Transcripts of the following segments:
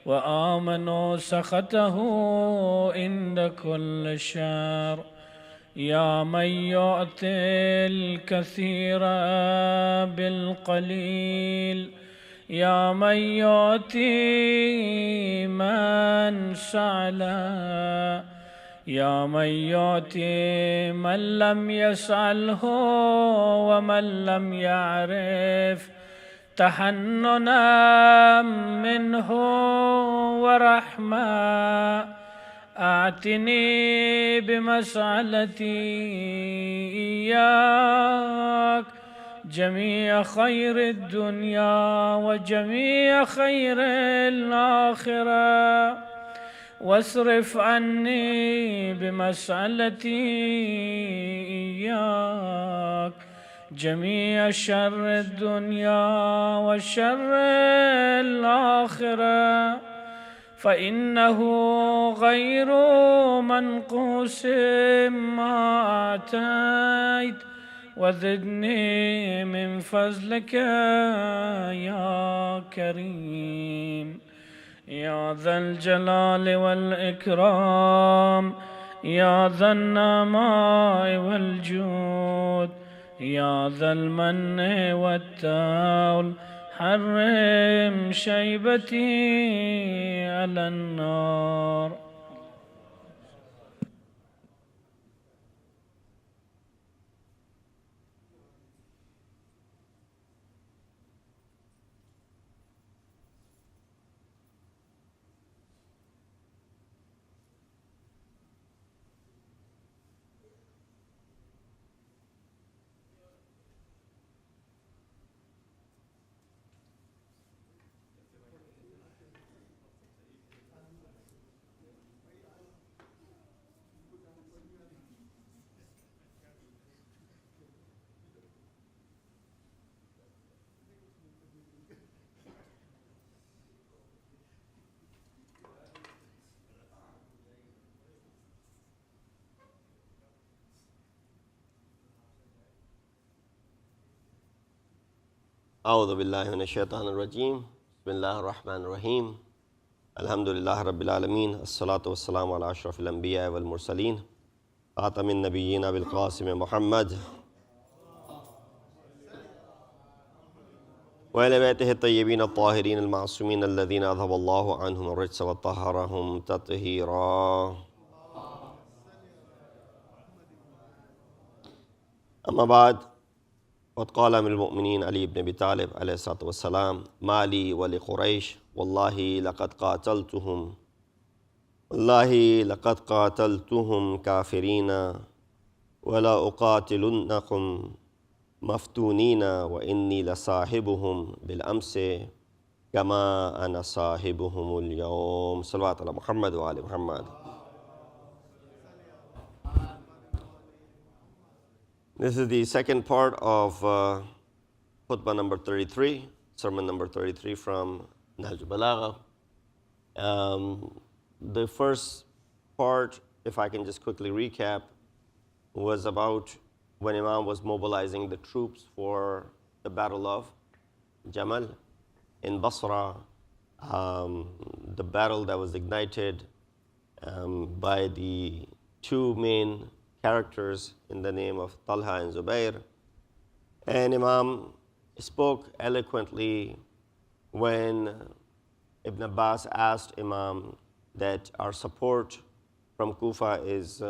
وآمنوا سخطه عند كل شر. يا من يعطي الكثير بالقليل، يا من يعطي من سأله، يا من يعطي من لم يسأله ومن لم يعرف، تحننا منه ورحمة. أعتني بمسألتي إياك جميع خير الدنيا وجميع خير الآخرة، واصرف عني بمسألتي إياك جميع شر الدنيا وشر الآخرة، فإنه غير منقوص ما آتيت، وزدني من فضلك يا كريم يا ذا الجلال والإكرام، يا ذا النعماء والجود، يا ذا المن والتول، حرم شيبتي على النار. أعوذ بالله من الشيطان الرجيم. بسم الله الرحمن الرحيم. الحمد لله رب العالمين. الصلاة والسلام على أشرف الأنبياء والمرسلين خاتم النبيين بالقاسم محمد وعلى بيته الطيبين الطاهرين المعصومين الذين أذهب الله عنهم الرجس وطهرهم تطهيرا. أما بعد، وقد قال أمير المؤمنين علي بن أبي طالب عليه الصلاة والسلام: ما لي ولقريش والله لقد قاتلتهم كافرين ولا أقاتلنكم مفتونين، وإني لصاحبهم بالأمس كما أنا صاحبهم اليوم. صلوات على محمد وآل محمد. This is the second part of khutbah number 33, sermon number 33 from Nahj al-Balagha. The first part, if I can just quickly recap, was about when Imam was mobilizing the troops for the Battle of Jamal in Basra, the battle that was ignited by the two main characters in the name of Talha and Zubair. And Imam spoke eloquently when Ibn Abbas asked Imam that our support from Kufa is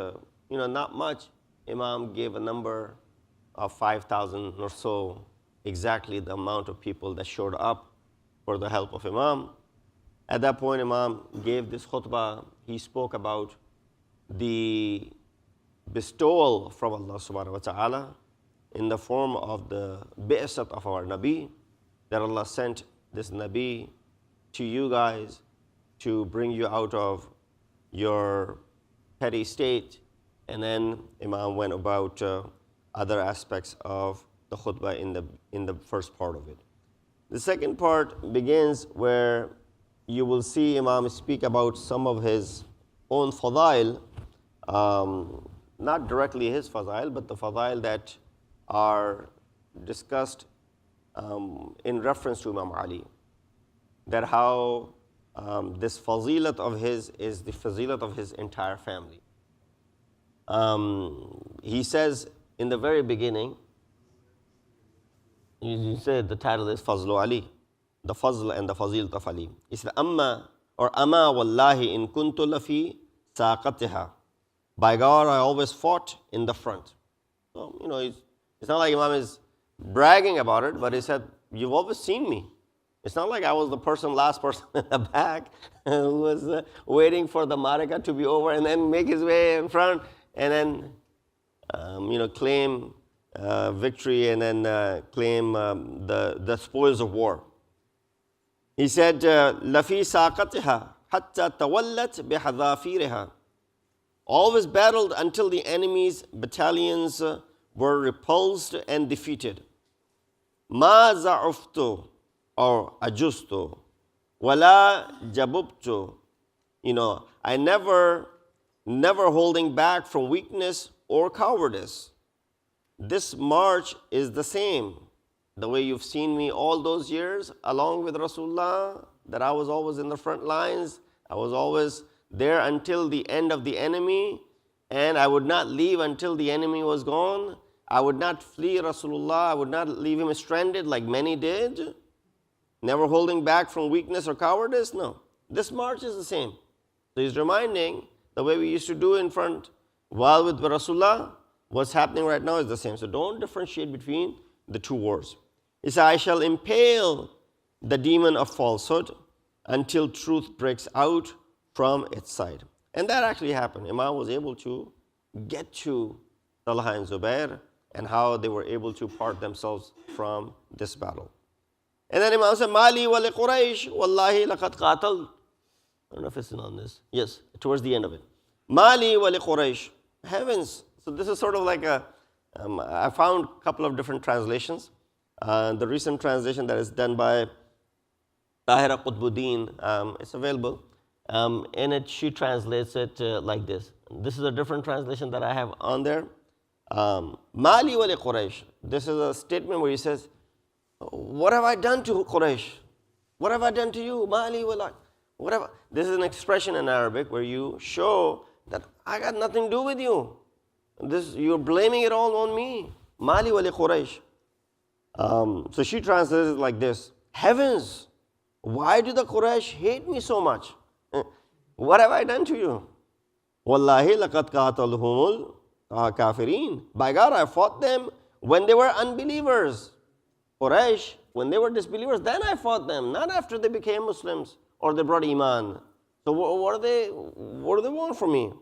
not much. Imam gave a number of 5,000 or so, exactly the amount of people that showed up for the help of Imam. At that point, Imam gave this khutbah. He spoke about the bestowal from Allah subhanahu wa ta'ala in the form of the bi'sat of our Nabi, that Allah sent this Nabi to you guys to bring you out of your petty state. And then Imam went about other aspects of the khutbah in the first part of it. The second part begins where you will see Imam speak about some of his own fadail, not directly his fadail, but the fadail that are discussed in reference to Imam Ali. That how this fazilat of his is the fazilat of his entire family. He says in the very beginning, you said the title is Fazlu Ali, the Fazl and the Fazilat of Ali. He said, Amma or Amma wallahi in kuntu lafi saqatiha. By God, I always fought in the front. So, it's not like Imam is bragging about it, but he said, you've always seen me. It's not like I was the last person in the back who was waiting for the maraka to be over and then make his way in front and then, claim victory and then claim the spoils of war. He said, "Lafi saqatiha hatta tawallat bihadafiriha." Always battled until the enemy's battalions were repulsed and defeated. Ma za'uftu or ajustu wala jabubtu. I never holding back from weakness or cowardice. This march is the same. The way you've seen me all those years along with Rasulullah, that I was always in the front lines, I was always there until the end of the enemy, and I would not leave until the enemy was gone. I would not flee Rasulullah, I would not leave him stranded like many did. Never holding back from weakness or cowardice, no. This march is the same. So he's reminding the way we used to do in front while with Rasulullah, what's happening right now is the same. So don't differentiate between the two wars. He said, I shall impale the demon of falsehood until truth breaks out from its side. And that actually happened. Imam was able to get to Talha and Zubair and how they were able to part themselves from this battle. And then Imam said, Mali wa li Quraysh, wallahi laqad qatal. I don't know if it's on this. Yes, towards the end of it. Mali wa li Quraysh. Heavens. So this is sort of like I found a couple of different translations. The recent translation that is done by Tahira Qutbuddin, it's available. In it, she translates it like this. This is a different translation that I have on there. Mali wa li Quraysh. This is a statement where he says, what have I done to Quraysh? What have I done to you? Mali wa li. Whatever. This is an expression in Arabic where you show that I got nothing to do with you. You're blaming it all on me. Mali wa li Quraysh. So she translates it like this. Heavens, why do the Quraysh hate me so much? What have I done to you? Wallahi laqad qatalhumul kafirin. By God, I fought them when they were unbelievers. Quraysh, when they were disbelievers, then I fought them, not after they became Muslims or they brought Iman. So what do they want from me?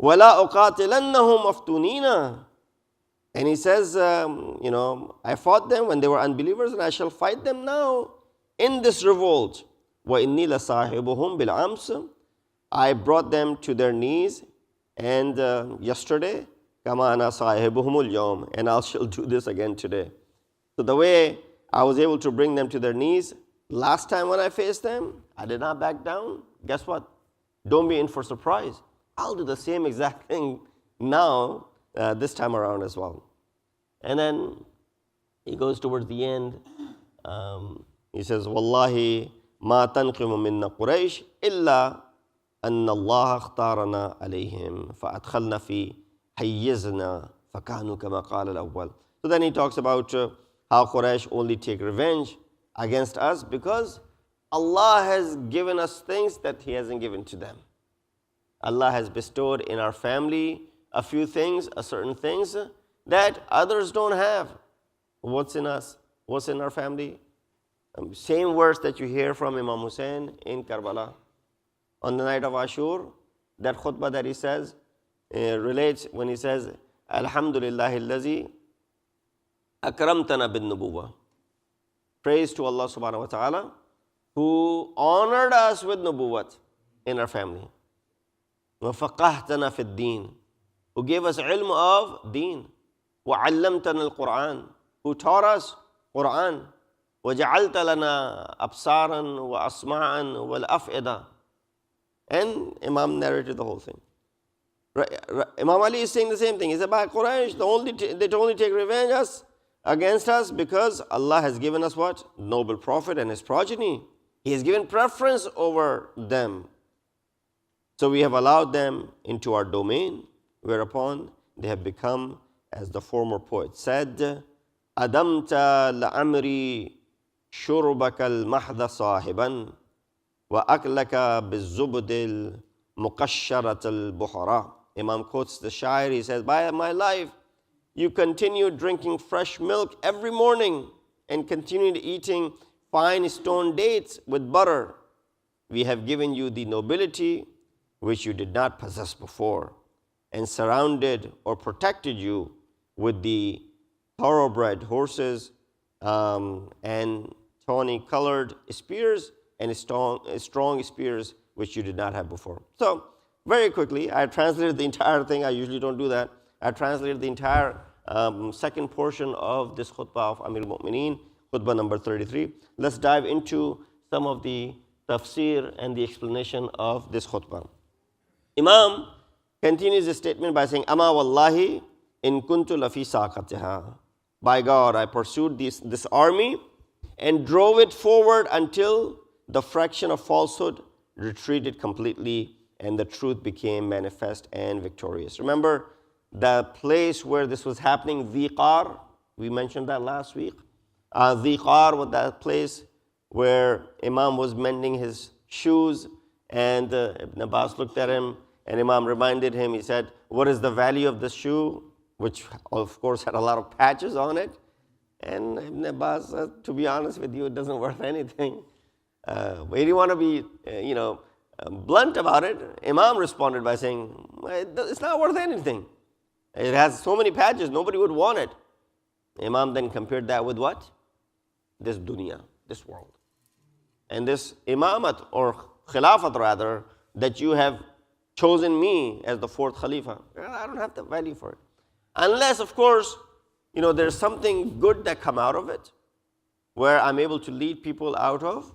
وَلَا أُقَاتِلَنَّهُمْ أَفْتُنِينَ. And he says, I fought them when they were unbelievers and I shall fight them now in this revolt. وَإِنِّي لَصَاحِبُهُمْ بِالْأَمْسِ. I brought them to their knees and yesterday, كَمَا أَنَا صَاحِبُهُمُ الْيَوْمِ. And I shall do this again today. So the way I was able to bring them to their knees last time when I faced them, I did not back down. Guess what? Don't be in for surprise. I'll do the same exact thing now, this time around as well. And then he goes towards the end. He says, Wallahi ma tanqimu minna Quraysh illa anna Allah akhtarana alayhim fa'adkhalna fi hayyizna fakanu kama qala al-awwal. So then he talks about how Quraysh only take revenge against us because Allah has given us things that He hasn't given to them. Allah has bestowed in our family a few things, certain things that others don't have. What's in us? What's in our family? Same verse that you hear from Imam Hussein in Karbala. On the night of Ashur, that khutbah that he says relates when he says, Alhamdulillahi allazi akramtana bin nubuwah. Praise to Allah subhanahu wa ta'ala who honored us with nubuwat in our family. وَفَقَهْتَنَا فِي الدِّينِ. Who gave us ilm of deen. وَعَلَّمْتَنَا الْقُرْآنِ. Who taught us Qur'an. وَجَعَلْتَ لَنَا أَبْصَارًا وَأَسْمَاعًا وَالْأَفْئِدَةً. And Imam narrated the whole thing. Imam Ali is saying the same thing. He said, by Quraysh, they only take revenge against us because Allah has given us what? Noble Prophet and his progeny. He has given preference over them. So we have allowed them into our domain, whereupon they have become, as the former poet said, Adamta la'amri shurbaka al-mahda sahiban wa aklaka bizubdil muqashsharat al-buhara. Imam quotes the Shair, he says, by my life, you continue drinking fresh milk every morning and continue eating fine stone dates with butter. We have given you the nobility which you did not possess before, and surrounded or protected you with the thoroughbred horses and tawny-colored spears and strong spears which you did not have before. So, very quickly, I translated the entire thing. I usually don't do that. I translated the entire second portion of this khutbah of Amir al-Mu'mineen, khutbah number 33. Let's dive into some of the tafsir and the explanation of this khutbah. Imam continues the statement by saying, Ama wallahi in kuntu lafi saqatiha. By God, I pursued this army and drove it forward until the fraction of falsehood retreated completely and the truth became manifest and victorious. Remember the place where this was happening, Dhiqar, we mentioned that last week. Dhiqar was that place where Imam was mending his shoes, and Ibn Abbas looked at him, and Imam reminded him, he said, what is the value of this shoe? Which of course had a lot of patches on it. And Ibn Abbas said, to be honest with you, it doesn't worth anything. But he didn't want to be, blunt about it. Imam responded by saying, it's not worth anything. It has so many patches, nobody would want it. Imam then compared that with what? This dunya, this world. And this imamat, or khilafat rather, that you have chosen me as the fourth Khalifa, I don't have the value for it. Unless, of course, there's something good that come out of it, where I'm able to lead people out of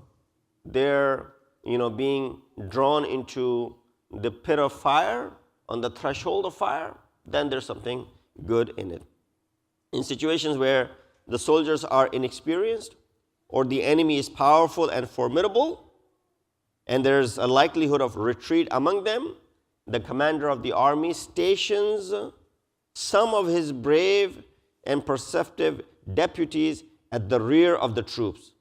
their, being drawn into the pit of fire, on the threshold of fire, then there's something good in it. In situations where the soldiers are inexperienced, or the enemy is powerful and formidable, and there's a likelihood of retreat among them, the commander of the army stations some of his brave and perceptive deputies at the rear of the troops,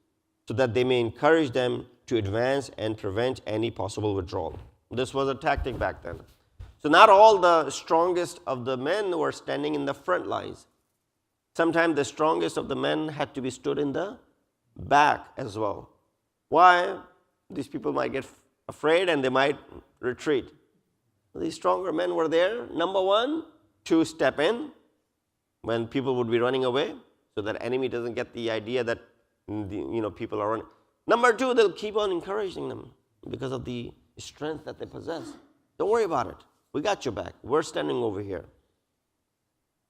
so that they may encourage them to advance and prevent any possible withdrawal. This was a tactic back then. So not all the strongest of the men were standing in the front lines. Sometimes the strongest of the men had to be stood in the back as well. Why? These people might get afraid and they might retreat. These stronger men were there, number one, to step in when people would be running away, so that enemy doesn't get the idea that people are running. Number two, they'll keep on encouraging them because of the strength that they possess. Don't worry about it. We got your back. We're standing over here.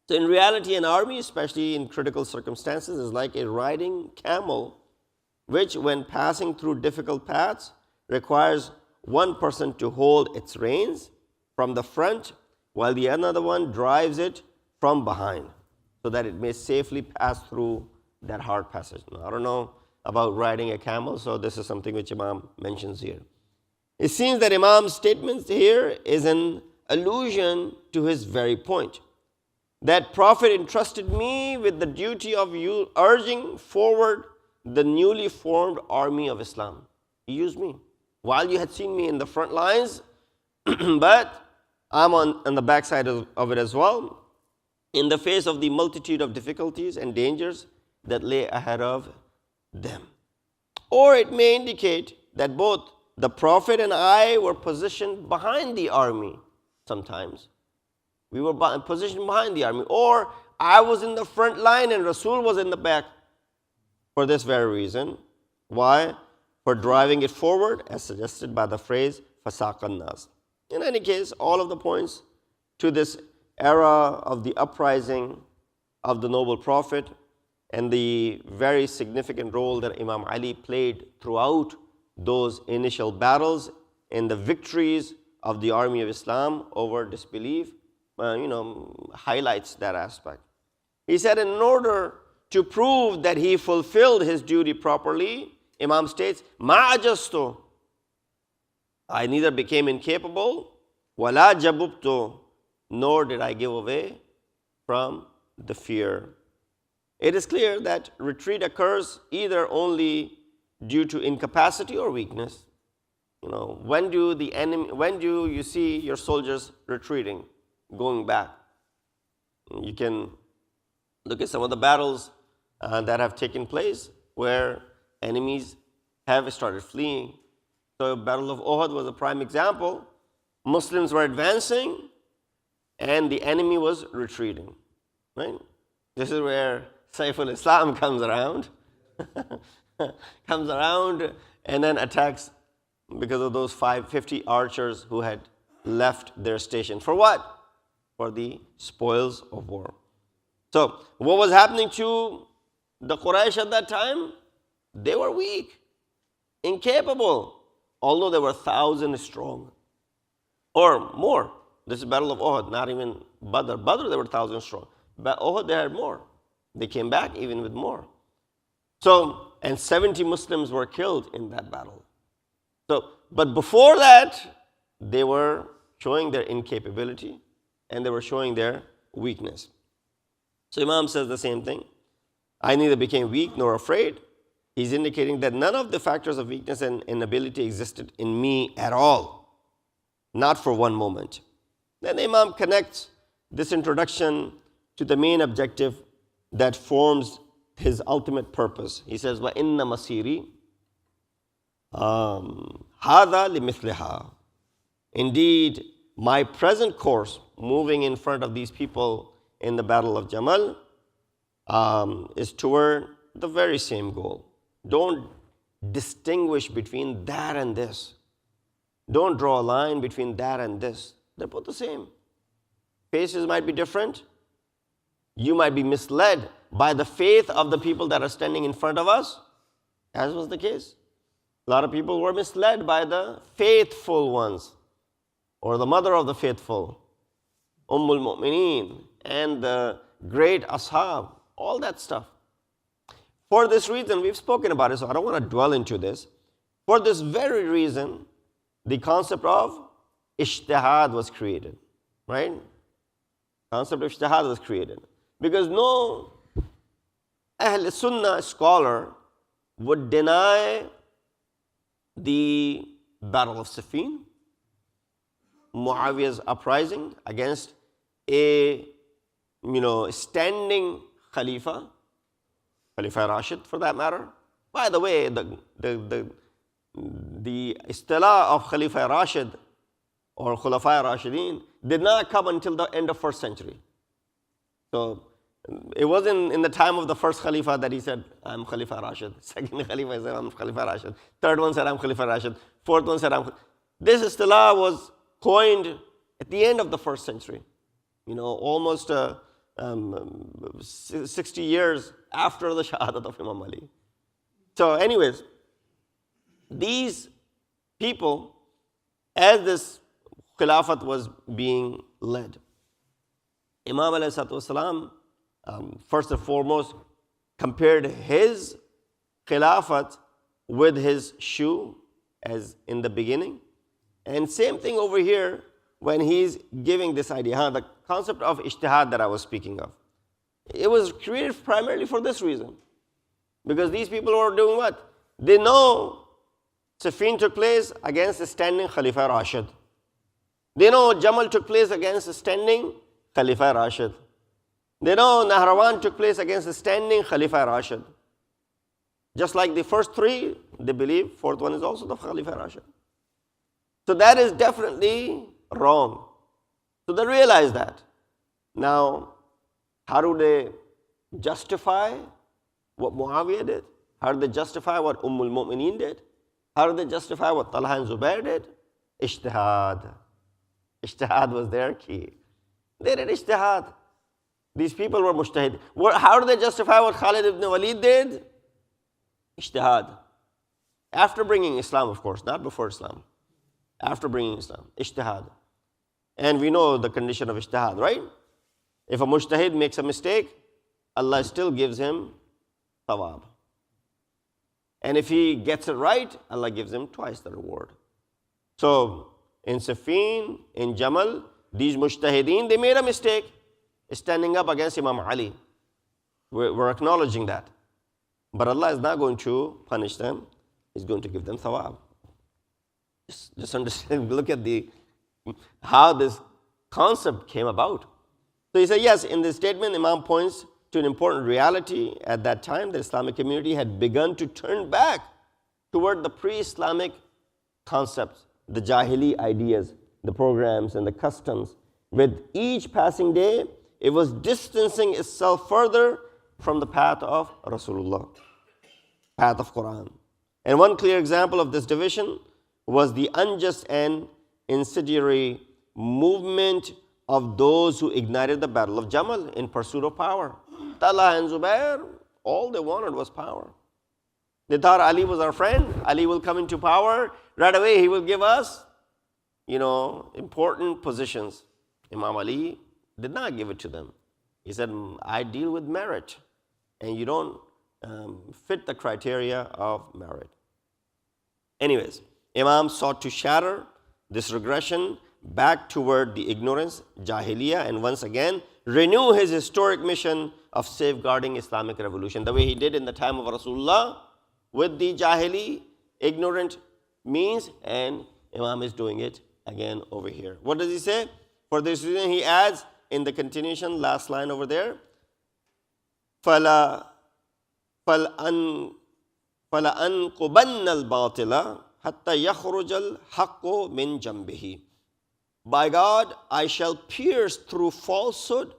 So in reality, an army, especially in critical circumstances, is like a riding camel, which when passing through difficult paths requires one person to hold its reins from the front, while the another one drives it from behind, so that it may safely pass through that hard passage. Now, I don't know about riding a camel, so this is something which Imam mentions here. It seems that Imam's statement here is an allusion to his very point. That Prophet entrusted me with the duty of urging forward the newly formed army of Islam. He used me. While you had seen me in the front lines, but I'm on the backside of it as well, in the face of the multitude of difficulties and dangers that lay ahead of them. Or it may indicate that both the Prophet and I were positioned behind the army sometimes. We were positioned behind the army. Or I was in the front line and Rasul was in the back. For this very reason. Why? For driving it forward, as suggested by the phrase, fasaqan nas. In any case, all of the points to this era of the uprising of the noble Prophet and the very significant role that Imam Ali played throughout those initial battles and the victories of the army of Islam over disbelief, highlights that aspect. He said, in order to prove that he fulfilled his duty properly, Imam states, Ma ajastu, I neither became incapable, wala jabubtu, nor did I give away from the fear. It is clear that retreat occurs either only due to incapacity or weakness. When do you see your soldiers retreating, going back? You can look at some of the battles that have taken place where enemies have started fleeing. So Battle of Uhud was a prime example. Muslims were advancing and the enemy was retreating. Right? This is where Saiful Islam comes around, and then attacks because of those 550 archers who had left their station. For what? For the spoils of war. So what was happening to the Quraysh at that time? They were weak, incapable, although they were 1,000 strong or more. This is Battle of Uhud, not even Badr. Badr, they were 1,000 strong. But Uhud, they had more. They came back even with more. So, and 70 Muslims were killed in that battle. So, but before that, they were showing their incapability and they were showing their weakness. So Imam says the same thing. I neither became weak nor afraid. He's indicating that none of the factors of weakness and inability existed in me at all. Not for one moment. Then Imam connects this introduction to the main objective that forms his ultimate purpose. He says, وَإِنَّ مَصِيرِي هَذَا لِمِثْلِهَا. Indeed, my present course, moving in front of these people in the Battle of Jamal, is toward the very same goal. Don't distinguish between that and this. Don't draw a line between that and this. They're both the same. Faces might be different. You might be misled by the faith of the people that are standing in front of us, as was the case. A lot of people were misled by the faithful ones, or the mother of the faithful, Ummul Mu'mineen, and the great Ashab, all that stuff. For this reason, we've spoken about it, so I don't want to dwell into this. For this very reason, the concept of ijtihad was created, right? Concept of ijtihad was created. Because no Ahl Sunnah scholar would deny the Battle of Siffin, Muawiyah's uprising against a standing Khalifa, Khalifa Rashid for that matter. By the way, the istilah of Khalifa Rashid or Khulafa Rashidin did not come until the end of 1st century. So it wasn't in the time of the first Khalifa that he said, I'm Khalifa Rashid. Second Khalifa said, I'm Khalifa Rashid. Third one said, I'm Khalifa Rashid. Fourth one said, This istilah was coined at the end of the 1st century. Almost 60 years after the Shahadat of Imam Ali. So anyways, these people, as this Khilafat was being led, Imam alayhi first and foremost compared his Khilafat with his shoe as in the beginning. And same thing over here when he's giving this idea, the concept of ijtihad that I was speaking of. It was created primarily for this reason. Because these people were doing what? They know Siffin took place against the standing Khalifa Rashid. They know Jamal took place against the standing Khalifa Rashid. They know Nahrawan took place against the standing Khalifa Rashid. Just like the first three, they believe, fourth one is also the Khalifa Rashid. So that is definitely wrong. So they realize that. Now, how do they justify what Muawiyah did? How do they justify what Ummul Mu'mineen did? How do they justify what Talha and Zubair did? Ijtihad. Ijtihad was their key. They did ijtihad. These people were mujtahid. How do they justify what Khalid ibn Walid did? Ijtihad. After bringing Islam, of course, not before Islam. After bringing Islam, ijtihad. And we know the condition of ijtihad, right? If a mujtahid makes a mistake, Allah still gives him thawab. And if he gets it right, Allah gives him twice the reward. So in Siffin, in Jamal, these mujtahideen, they made a mistake standing up against Imam Ali. We're acknowledging that. But Allah is not going to punish them. He's going to give them thawab. Just understand, look at how this concept came about. So he said, yes, in this statement, Imam points to an important reality. At that time, the Islamic community had begun to turn back toward the pre-Islamic concepts, the Jahili ideas, the programs and the customs. With each passing day, it was distancing itself further from the path of Rasulullah, path of Quran. And one clear example of this division was the unjust and incendiary movement of those who ignited the battle of Jamal in pursuit of power. Talha and Zubair, all they wanted was power. They thought Ali was our friend. Ali will come into power. Right away, he will give us, important positions. Imam Ali did not give it to them. He said, I deal with merit, and you don't fit the criteria of merit. Anyways, Imam sought to shatter this regression back toward the ignorance, Jahiliyyah, and once again renew his historic mission of safeguarding Islamic revolution, the way he did in the time of Rasulullah with the Jahili, ignorant means, and Imam is doing it again over here. What does he say? For this reason, he adds in the continuation, last line over there, فَلَأَنْقُبَنَّ الْبَاطِلَ حَتَّى يَخْرُجَ الْحَقُّ مِنْ جَنْبِهِ. By God, I shall pierce through falsehood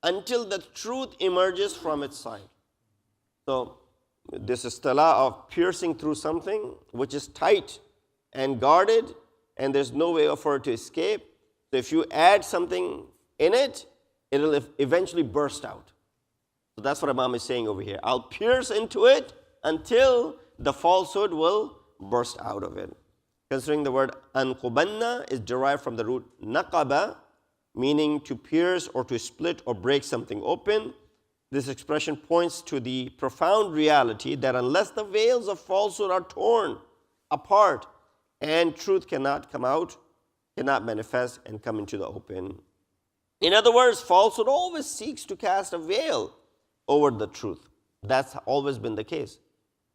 until the truth emerges from its side. So this istilah of piercing through something which is tight and guarded and there's no way for it to escape. So if you add something in it, it will eventually burst out. So that's what Imam is saying over here. I'll pierce into it until the falsehood will burst out of it. Considering the word anqubanna is derived from the root naqaba, meaning to pierce or to split or break something open. This expression points to the profound reality that unless the veils of falsehood are torn apart and truth cannot come out, cannot manifest and come into the open. In other words, falsehood always seeks to cast a veil over the truth. That's always been the case.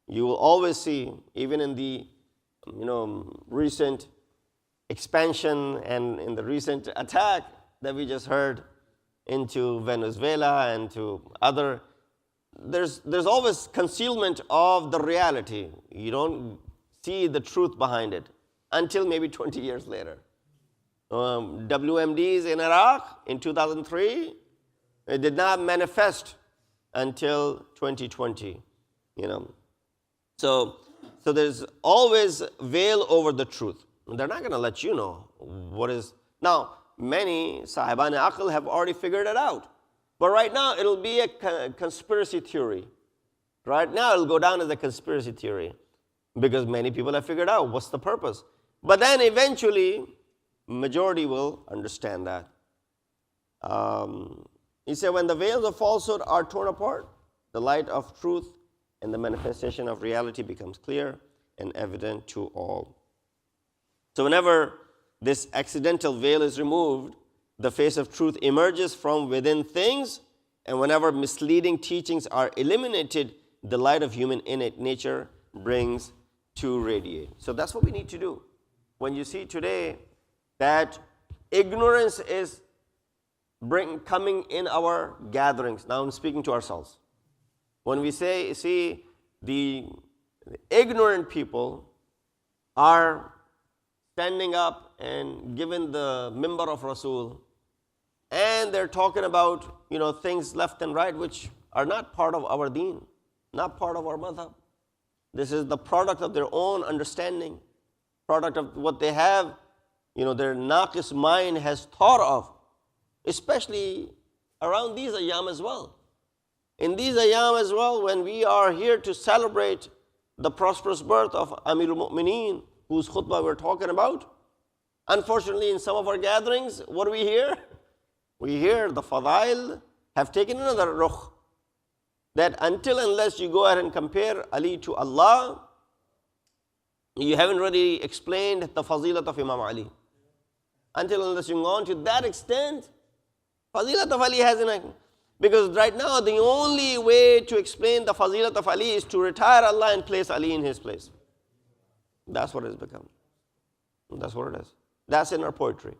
You will always see, even in the recent expansion and in the recent attack that we just heard into Venezuela and to other, there's always concealment of the reality. You don't see the truth behind it until maybe 20 years later. WMDs in Iraq in 2003, it did not manifest until 2020, So there's always veil over the truth. They're not going to let you know what is. Now, many Sahiban Aql have already figured it out. But right now, it'll be a conspiracy theory. Right now, it'll go down as a conspiracy theory because many people have figured out what's the purpose. But then eventually, majority will understand that. He said, when the veils of falsehood are torn apart, the light of truth and the manifestation of reality becomes clear and evident to all. So whenever this accidental veil is removed, the face of truth emerges from within things, and whenever misleading teachings are eliminated, the light of human innate nature brings to radiate. So that's what we need to do. When you see today that ignorance is coming in our gatherings, now I'm speaking to ourselves. When we see the ignorant people are standing up and giving the mimbar of Rasul, and they're talking about things left and right which are not part of our deen, not part of our madhab. This is the product of their own understanding, product of what they have, their naqis mind has thought of, especially around these ayyam as well. In these ayyam as well, when we are here to celebrate the prosperous birth of Amirul Mu'mineen, whose khutbah we're talking about, unfortunately in some of our gatherings, what do we hear? We hear the fadail have taken another rukh. That until unless you go ahead and compare Ali to Allah, You haven't really explained the fazilat of Imam Ali. Until unless you go on to that extent, fazilat of Ali hasn't. Because right now, the only way to explain the fazilat of Ali is to retire Allah and place Ali in his place. That's what it's become. That's what it is. That's in our poetry.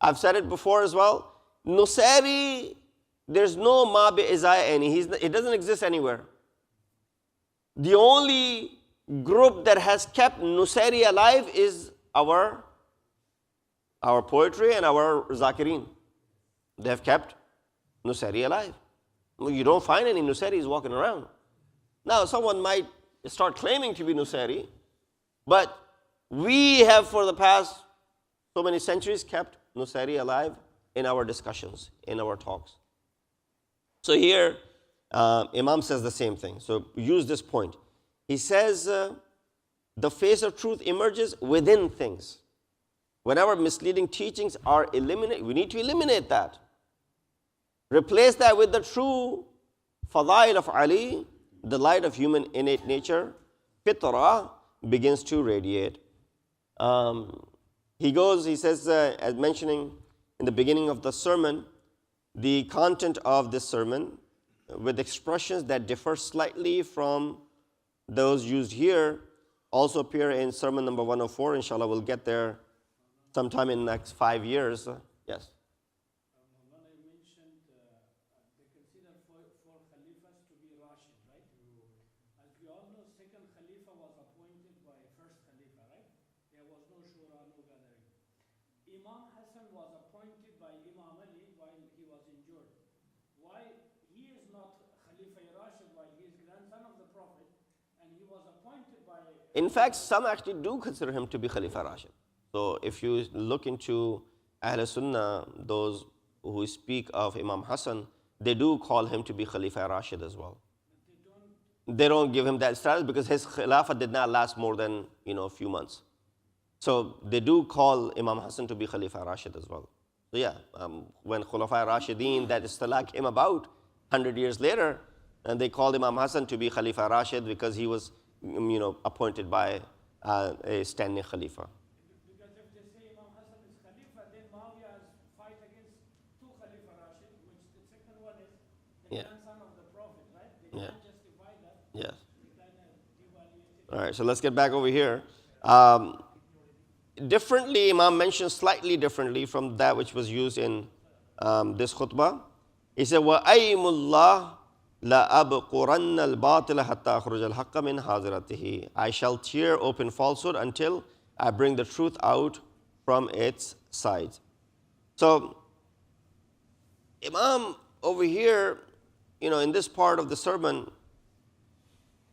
I've said it before as well. Nusayri, there's no ma bi izai any. It doesn't exist anywhere. The only group that has kept Nusayri alive is our poetry and our zakirin. They have kept Nusayri alive. You don't find any Nusayris walking around. Now, someone might start claiming to be Nusayri, but we have for the past so many centuries kept Nusayri alive in our discussions, in our talks. So here, Imam says the same thing. So use this point. He says, the face of truth emerges within things. Whenever misleading teachings are eliminated, we need to eliminate that. Replace that with the true fadail of Ali, the light of human innate nature. Fitrah begins to radiate. He says, as mentioning in the beginning of the sermon, the content of this sermon with expressions that differ slightly from those used here also appear in sermon number 104. Inshallah, we'll get there sometime in the next 5 years. Yes. Maulana, you mentioned they consider four Khalifas to be Rashid, right? As we all know, second Khalifa was appointed by first Khalifa, right? There was no shura, no gathering. Imam Hassan was appointed by Imam Ali while he was injured. Why he is not Khalifa Rashid while he is grandson of the Prophet and he was appointed by... In fact, some actually do consider him to be Khalifa Rashid. So if you look into Ahl Sunnah, those who speak of Imam Hassan, they do call him to be Khalifa Rashid as well. They don't give him that status because his Khilafah did not last more than a few months. So they do call Imam Hassan to be Khalifa Rashid as well. So yeah, when Khulafa Rashideen, that istilah came about 100 years later, and they called Imam Hassan to be Khalifa Rashid because he was appointed by a standing Khalifa. Because if they say Imam Hassan is Khalifa, then Muawiyah fight against two Khalifa Rashid, which the second one is the grandson of the Prophet, right? They can't justify that. Yes. They kind of devaluate it. All right, so let's get back over here. Differently, Imam mentions slightly differently from that which was used in this khutbah. He said, وَأَيْمُ اللَّهِ لَأَبْقُرَنَّ الْبَاطِلَ حَتَّى أَخْرُجَ الْحَقَّ مِنْ حَاضِرَتِهِ. I shall tear open falsehood until I bring the truth out from its side. So, Imam over here, in this part of the sermon,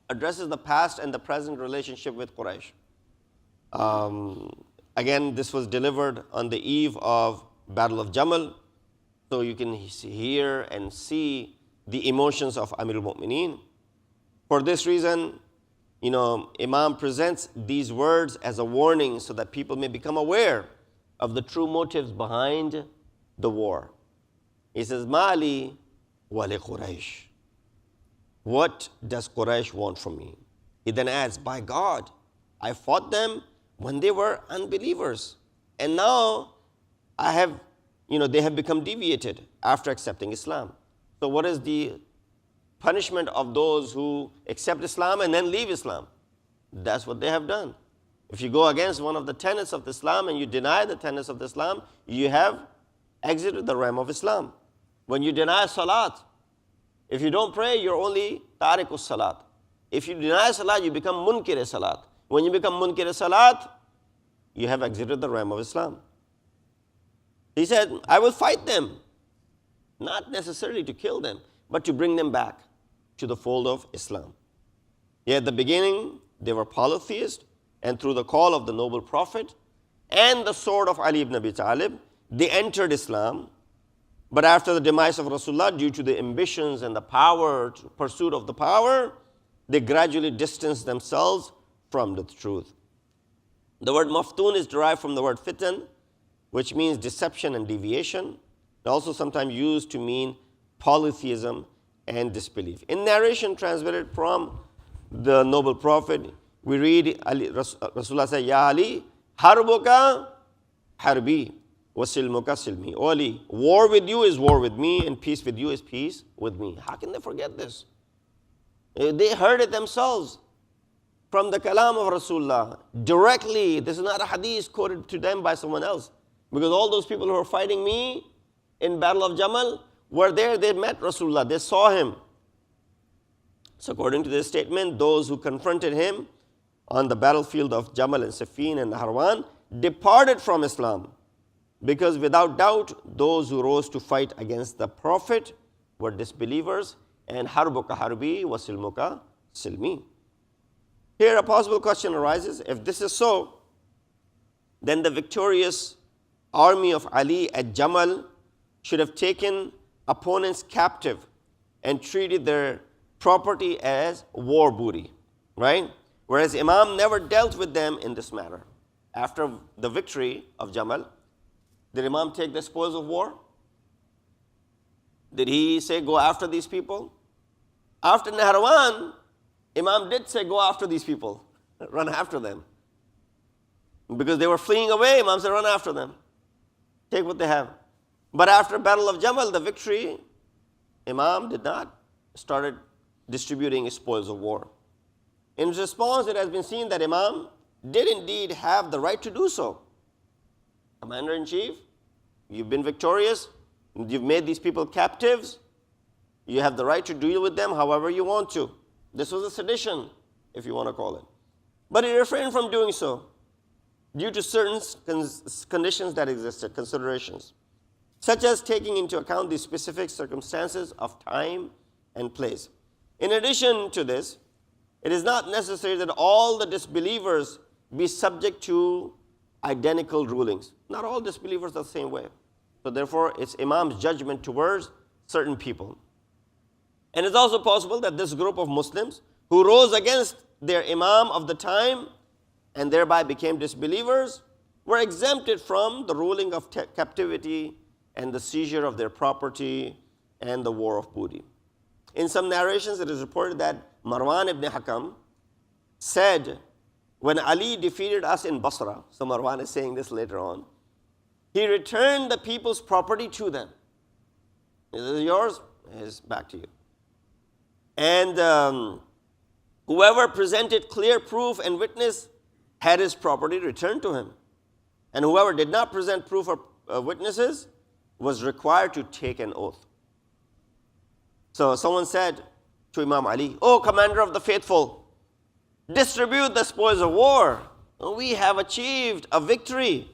addresses the past and the present relationship with Quraysh. Again, this was delivered on the eve of Battle of Jamal, so you can hear and see the emotions of Amir al-Mu'mineen. For this reason, Imam presents these words as a warning so that people may become aware of the true motives behind the war. He says, Mali wa li Quraysh. What does Quraysh want from me? He then adds, by God, I fought them when they were unbelievers. And now they have become deviated after accepting Islam. So what is the punishment of those who accept Islam and then leave Islam? That's what they have done. If you go against one of the tenets of Islam and you deny the tenets of Islam, you have exited the realm of Islam. When you deny salat, if you don't pray, you're only tariqus salat. If you deny salat, you become munkir salat. When you become munkir salat, you have exited the realm of Islam. He said, I will fight them. Not necessarily to kill them, but to bring them back to the fold of Islam. Yet at the beginning, they were polytheists, and through the call of the noble Prophet and the sword of Ali ibn Abi Talib, they entered Islam. But after the demise of Rasulullah, due to the ambitions and the pursuit of the power, they gradually distanced themselves from the truth. The word maftun is derived from the word fitan, which means deception and deviation. Also sometimes used to mean polytheism and disbelief. In narration transmitted from the noble Prophet, we read Rasulullah say, Ya Ali, harbuka harbi, wa silmuka silmi. O Ali, war with you is war with me, and peace with you is peace with me. How can they forget this? They heard it themselves from the kalam of Rasulullah directly. This is not a hadith quoted to them by someone else. Because all those people who were fighting me in Battle of Jamal were there, they met Rasulullah, they saw him. So according to this statement, those who confronted him on the battlefield of Jamal and Siffin and Harwan departed from Islam. Because without doubt, those who rose to fight against the Prophet were disbelievers, and harbuka harbi wa silmuka silmi. Here a possible question arises, if this is so, then the victorious army of Ali at Jamal should have taken opponents captive and treated their property as war booty, right? Whereas Imam never dealt with them in this matter. After the victory of Jamal, did Imam take the spoils of war? Did he say, go after these people? After Nahrawan, Imam did say, go after these people, run after them. Because they were fleeing away, Imam said, run after them. Take what they have. But after Battle of Jamal, the victory, Imam did not started distributing spoils of war. In response, it has been seen that Imam did indeed have the right to do so. Commander-in-Chief, you've been victorious, you've made these people captives, you have the right to deal with them however you want to. This was a sedition, if you want to call it. But he refrained from doing so due to certain conditions that existed, considerations, such as taking into account the specific circumstances of time and place. In addition to this, it is not necessary that all the disbelievers be subject to identical rulings. Not all disbelievers are the same way. So therefore, it's Imam's judgment towards certain people. And it's also possible that this group of Muslims who rose against their Imam of the time and thereby became disbelievers were exempted from the ruling of captivity and the seizure of their property and the war of booty. In some narrations, it is reported that Marwan ibn Hakam said, when Ali defeated us in Basra, so Marwan is saying this later on, he returned the people's property to them. This is yours, it's back to you. And whoever presented clear proof and witness had his property returned to him. And whoever did not present proof or witnesses was required to take an oath. So someone said to Imam Ali, "Oh, commander of the faithful, distribute the spoils of war. We have achieved a victory,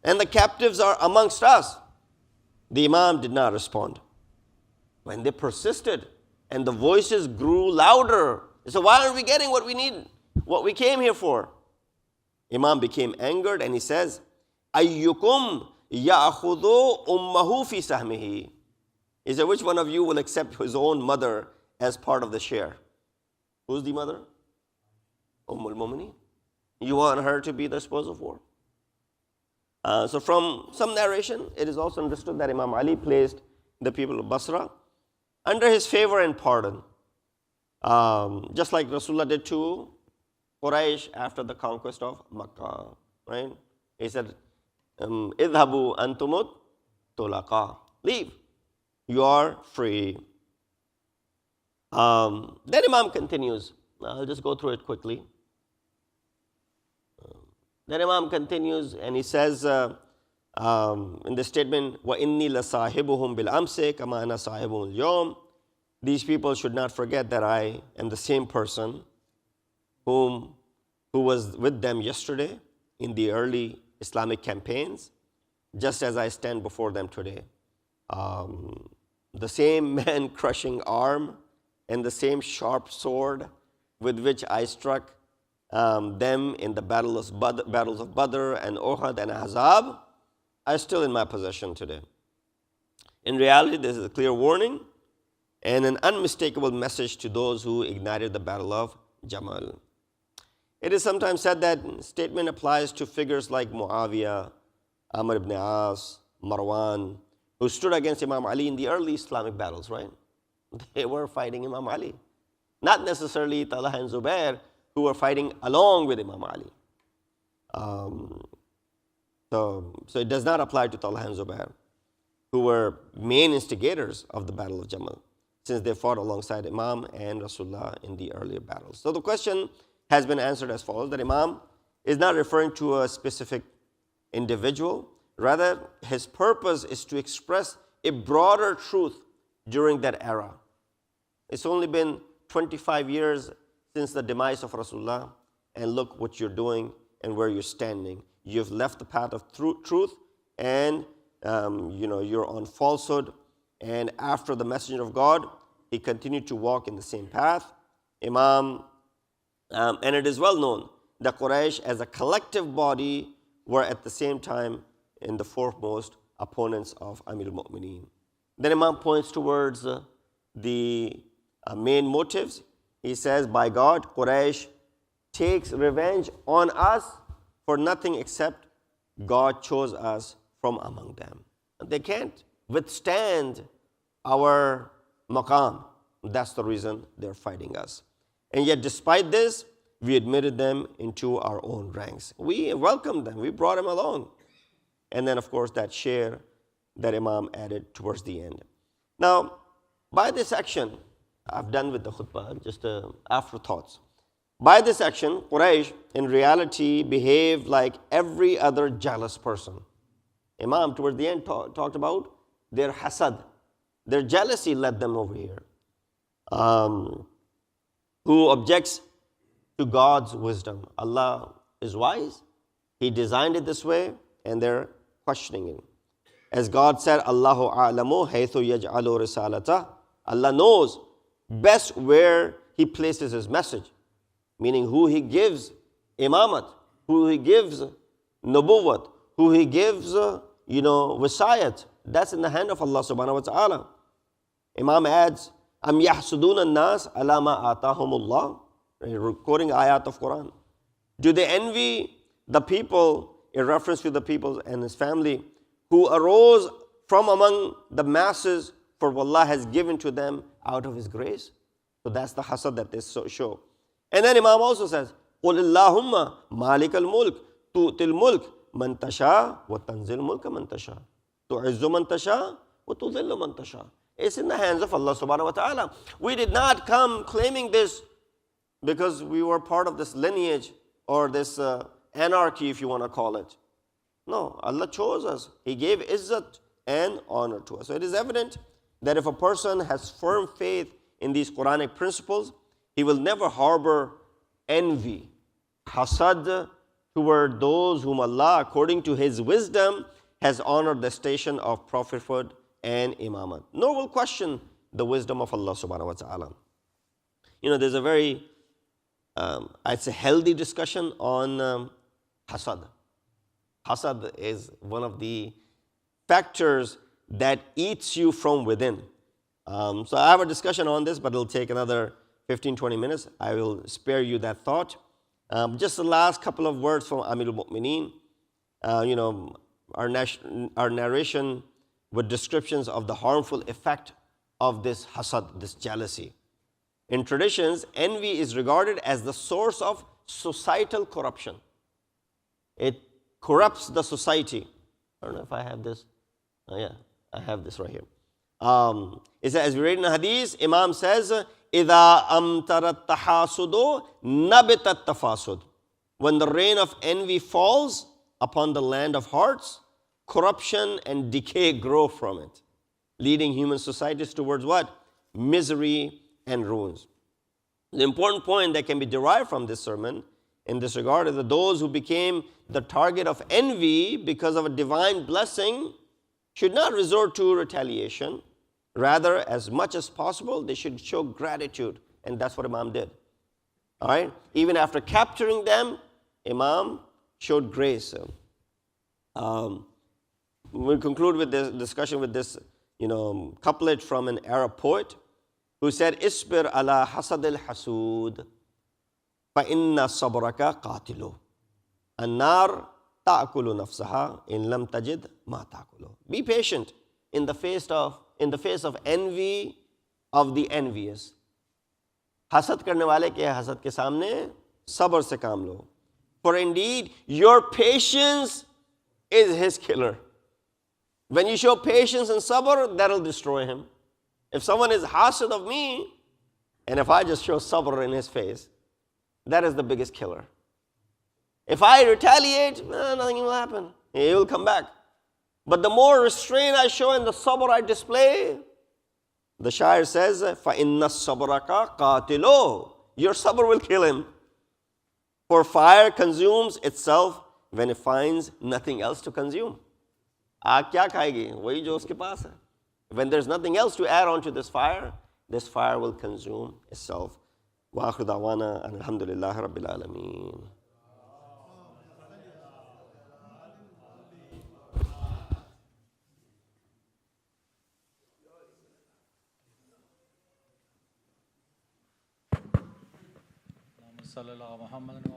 and the captives are amongst us." The Imam did not respond. When they persisted and the voices grew louder, they said, "Why aren't we getting what we need, what we came here for?" Imam became angered and he says, "Ayyukum ya'khudhu ummahu fi sahmihi." He said, which one of you will accept his own mother as part of the share? Who's the mother? Al-Mu'minin. You want her to be the spoils of war? So from some narration, it is also understood that Imam Ali placed the people of Basra under his favor and pardon. Just like Rasulullah did to Quraysh after the conquest of Makkah. Right? He said, "Idhabu antumut tulaqa." Leave. You are free. Then Imam continues. I'll just go through it quickly. Then Imam continues and he says in the statement, وَإِنِّي لَصَاحِبُهُمْ بِالْأَمْسِ كَمَا أَنَا صَاحِبُهُمْ الْيَوْمِ. These people should not forget that I am the same person who was with them yesterday in the early Islamic campaigns, just as I stand before them today. The same man-crushing arm and the same sharp sword with which I struck them in the battles of Badr and Uhud and Ahzab are still in my possession today. In reality, this is a clear warning and an unmistakable message to those who ignited the battle of Jamal. It is sometimes said that statement applies to figures like Muawiyah, Amr ibn As, Marwan, who stood against Imam Ali in the early Islamic battles, right? They were fighting Imam Ali. Not necessarily Talha and Zubair, who were fighting along with Imam Ali. So it does not apply to Talha and Zubair, who were main instigators of the Battle of Jamal, since they fought alongside Imam and Rasulullah in the earlier battles. So the question has been answered as follows, that Imam is not referring to a specific individual. Rather, his purpose is to express a broader truth during that era. It's only been 25 years since the demise of Rasulullah, and look what you're doing and where you're standing. You've left the path of truth, and you're on falsehood. And after the Messenger of God, he continued to walk in the same path. And it is well known that Quraysh as a collective body were at the same time in the foremost opponents of Amir al-Mu'mineen. Then Imam points towards the main motives. He says, by God, Quraysh takes revenge on us for nothing except God chose us from among them. They can't withstand our maqam. That's the reason they're fighting us. And yet despite this, we admitted them into our own ranks. We welcomed them. We brought them along. And then, of course, that share that Imam added towards the end. Now, by this action, I've done with the khutbah, just afterthoughts. By this action, Quraysh in reality behaved like every other jealous person. Imam towards the end talked about their hasad. Their jealousy led them over here. Who objects to God's wisdom. Allah is wise. He designed it this way, and they're questioning it. As God said, Allahu a'lamu haythu yaj'alu risalata. Allah knows best where He places His message, meaning who He gives imamat, who He gives nubuwwat, who He gives, wasayat. That's in the hand of Allah subhanahu wa ta'ala. Imam adds, Am yahsuduna an-nas ala ma atahumullah. Quoting ayat of Quran. Do they envy the people, in reference to the people and his family, who arose from among the masses for what Allah has given to them out of His grace? So that's the hasad that they show. And then Imam also says, قُلِ اللَّهُمَّ مَالِكَ الْمُلْكِ تُؤْتِ الْمُلْكِ مَنْ تَشَاءُ وَتَنزِلُ الْمُلْكَ مَنْ تَشَاءُ تُعِزُّ مَنْ تَشَاءُ وَتُذِلُّ مَنْ تَشَاءُ. It's in the hands of Allah subhanahu wa ta'ala. We did not come claiming this because we were part of this lineage or this anarchy, if you want to call it. No, Allah chose us. He gave izzat and honor to us. So it is evident that if a person has firm faith in these Quranic principles, he will never harbor envy, hasad toward those whom Allah, according to His wisdom, has honored the station of prophethood and imamat. Nor will question the wisdom of Allah subhanahu wa ta'ala. There's a very I'd say healthy discussion on hasad. Hasad is one of the factors that eats you from within. So I have a discussion on this, but it'll take another 15-20 minutes. I will spare you that thought. Just the last couple of words from Amir al-Mu'mineen. Our narration with descriptions of the harmful effect of this hasad, this jealousy. In traditions, envy is regarded as the source of societal corruption. It corrupts the society. I don't know if I have this. Oh, yeah, I have this right here. It says, as we read in the hadith, Imam says, إِذَا أَمْتَرَ التَّحَاسُدُ نَبِتَ التَّفَاسُدُ. When the rain of envy falls upon the land of hearts, corruption and decay grow from it, leading human societies towards what? Misery and ruins. The important point that can be derived from this sermon in this regard is that those who became the target of envy because of a divine blessing should not resort to retaliation. Rather, as much as possible, they should show gratitude. And that's what Imam did. All right? Even after capturing them, Imam showed grace. We'll conclude with this discussion with this, couplet from an Arab poet who said, "Isbir ala hasad al-hasud, fa inna sabraka qatilu. An-nar ta'kulu nafsaha in lam tajid ma ta'kulu." Be patient in the face of envy of the envious. Hasad करने वाले के hasad के सामने sabr se kaam lo. For indeed, your patience is his killer. When you show patience and sabr, that'll destroy him. If someone is hasid of me, and if I just show sabr in his face, that is the biggest killer. If I retaliate, nothing will happen. He will come back. But the more restraint I show and the sabr I display, the Shair says, فَإِنَّ الصَّبْرَكَ قَاتِلُهُ. Your sabr will kill him. For fire consumes itself when it finds nothing else to consume. Aag kya khayegi? Wahi jo uske paas hai. When there's nothing else to add on to this fire will consume itself. Wa akhiru da'wana alhamdulillahi rabbil alameen. صلى الله محمد